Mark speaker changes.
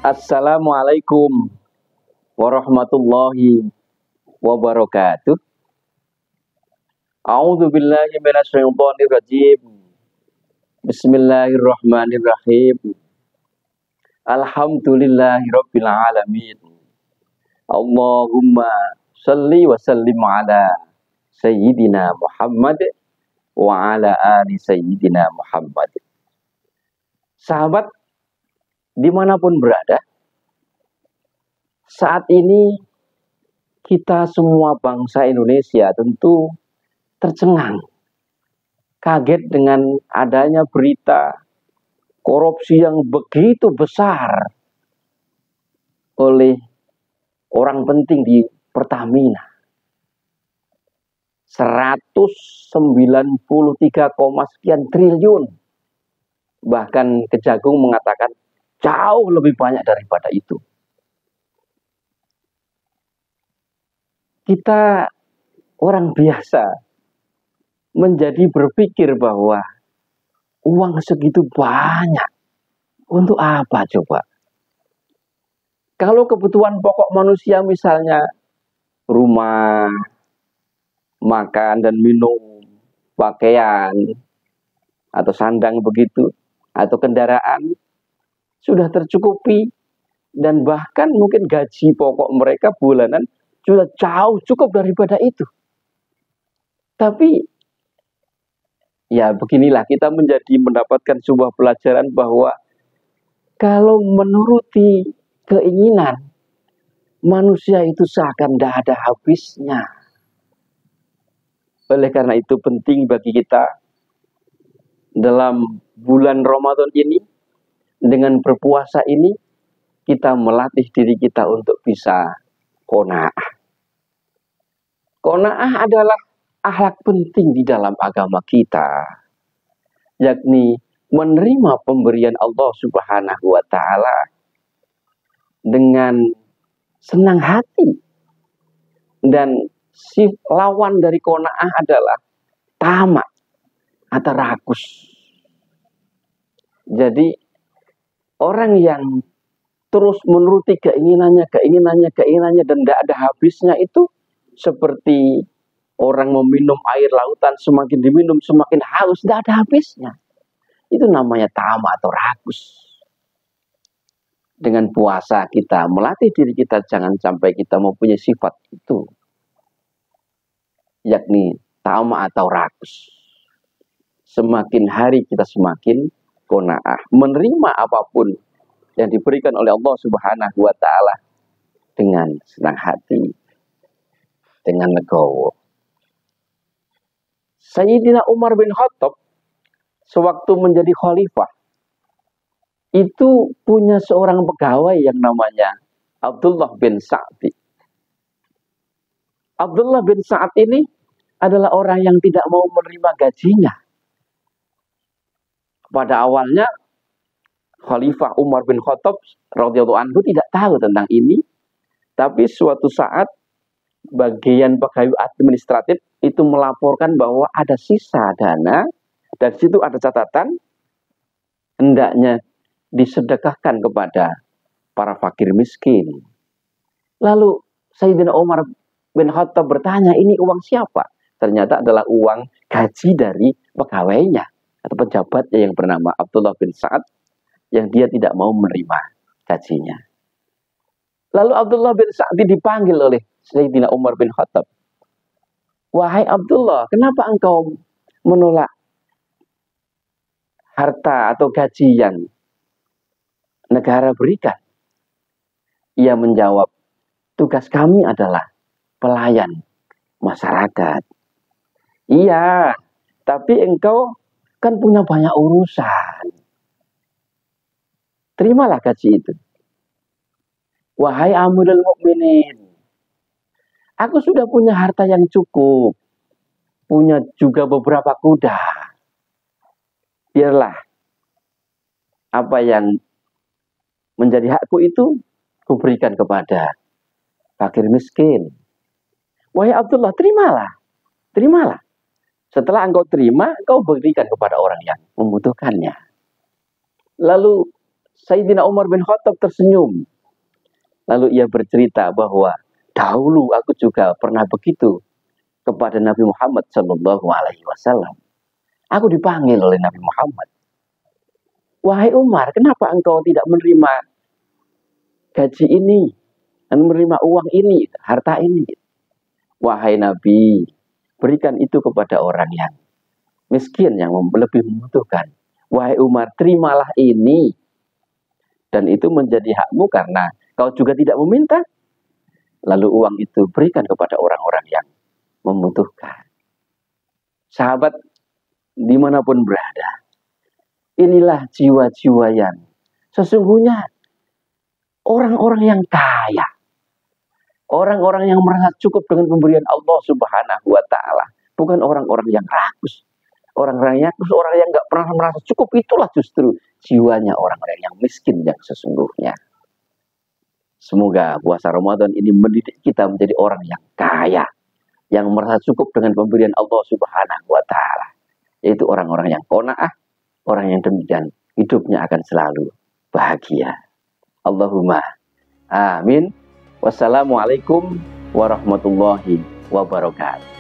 Speaker 1: Assalamualaikum warahmatullahi wabarakatuh. A'udzu billahi minasyaitonir rajim. Bismillahirrahmanirrahim. Alhamdulillahirabbil alamin. Allahumma shalli wa sallim ala sayyidina Muhammad wa ala ali sayyidina Muhammad. Sahabat dimanapun berada, saat ini kita semua bangsa Indonesia tentu tercengang, kaget dengan adanya berita korupsi yang begitu besar oleh orang penting di Pertamina. 193, sekian triliun. Bahkan Kejagung mengatakan jauh lebih banyak daripada itu. Kita orang biasa menjadi berpikir bahwa uang segitu banyak untuk apa coba? Kalau kebutuhan pokok manusia misalnya rumah, makan dan minum, pakaian, atau sandang begitu, atau kendaraan, sudah tercukupi, dan bahkan mungkin gaji pokok mereka bulanan sudah jauh cukup daripada itu. Tapi ya beginilah, kita mendapatkan sebuah pelajaran bahwa kalau menuruti keinginan manusia itu seakan tidak ada habisnya. Oleh karena itu penting bagi kita dalam bulan Ramadan ini, dengan berpuasa ini, kita melatih diri kita untuk bisa qanaah. Qanaah adalah akhlak penting di dalam agama kita, yakni menerima pemberian Allah Subhanahu wa Ta'ala dengan senang hati. Dan lawan dari qanaah adalah tamak atau rakus. Jadi orang yang terus menuruti keinginannya dan tidak ada habisnya itu seperti orang meminum air lautan, semakin diminum semakin haus, tidak ada habisnya. Itu namanya tamak atau rakus. Dengan puasa kita melatih diri kita jangan sampai kita mempunyai sifat itu, yakni tamak atau rakus. Semakin hari kita semakin qanaah, menerima apapun yang diberikan oleh Allah Subhanahu wa Ta'ala dengan senang hati, dengan legowo. Sayyidina Umar bin Khattab sewaktu menjadi khalifah itu punya seorang pegawai yang namanya Abdullah bin Sa'd. Abdullah bin Sa'd ini adalah orang yang tidak mau menerima gajinya. Pada awalnya Khalifah Umar bin Khattab radhiyallahu anhu tidak tahu tentang ini, tapi suatu saat bagian pegawai administratif itu melaporkan bahwa ada sisa dana, dan situ ada catatan hendaknya disedekahkan kepada para fakir miskin. Lalu Sayyidina Umar bin Khattab bertanya, ini uang siapa? Ternyata adalah uang gaji dari pegawainya atau pejabatnya yang bernama Abdullah bin Sa'd, yang dia tidak mau menerima gajinya. Lalu Abdullah bin Sa'd dipanggil oleh Sayyidina Umar bin Khattab. Wahai Abdullah, kenapa engkau menolak harta atau gaji yang negara berikan? Ia menjawab, tugas kami adalah pelayan masyarakat. Iya, tapi engkau kan punya banyak urusan. Terimalah gaji itu. Wahai Amirul Mukminin, aku sudah punya harta yang cukup, punya juga beberapa kuda. Biarlah apa yang menjadi hakku itu kuberikan kepada fakir miskin. Wahai Abdullah, terimalah. Setelah engkau terima, engkau berikan kepada orang yang membutuhkannya. Lalu Sayyidina Umar bin Khattab tersenyum. Lalu ia bercerita bahwa dahulu aku juga pernah begitu kepada Nabi Muhammad Shallallahu Alaihi Wasallam. Aku dipanggil oleh Nabi Muhammad. Wahai Umar, kenapa engkau tidak menerima gaji ini dan menerima uang ini, harta ini? Wahai Nabi, berikan itu kepada orang yang miskin, yang lebih membutuhkan. Wahai Umar, terimalah ini. Dan itu menjadi hakmu karena kau juga tidak meminta. Lalu uang itu berikan kepada orang-orang yang membutuhkan. Sahabat, dimanapun berada, inilah jiwa-jiwa yang sesungguhnya orang-orang yang kaya. Orang-orang yang merasa cukup dengan pemberian Allah Subhanahu wa Ta'ala. Bukan orang-orang yang rakus. Orang-orang yang nggak pernah merasa cukup, itulah justru jiwanya orang-orang yang miskin yang sesungguhnya. Semoga puasa Ramadan ini mendidik kita menjadi orang yang kaya, yang merasa cukup dengan pemberian Allah Subhanahu wa Ta'ala. Yaitu orang-orang yang qanaah, orang yang demikian hidupnya akan selalu bahagia. Allahumma amin. Wassalamualaikum warahmatullahi wabarakatuh.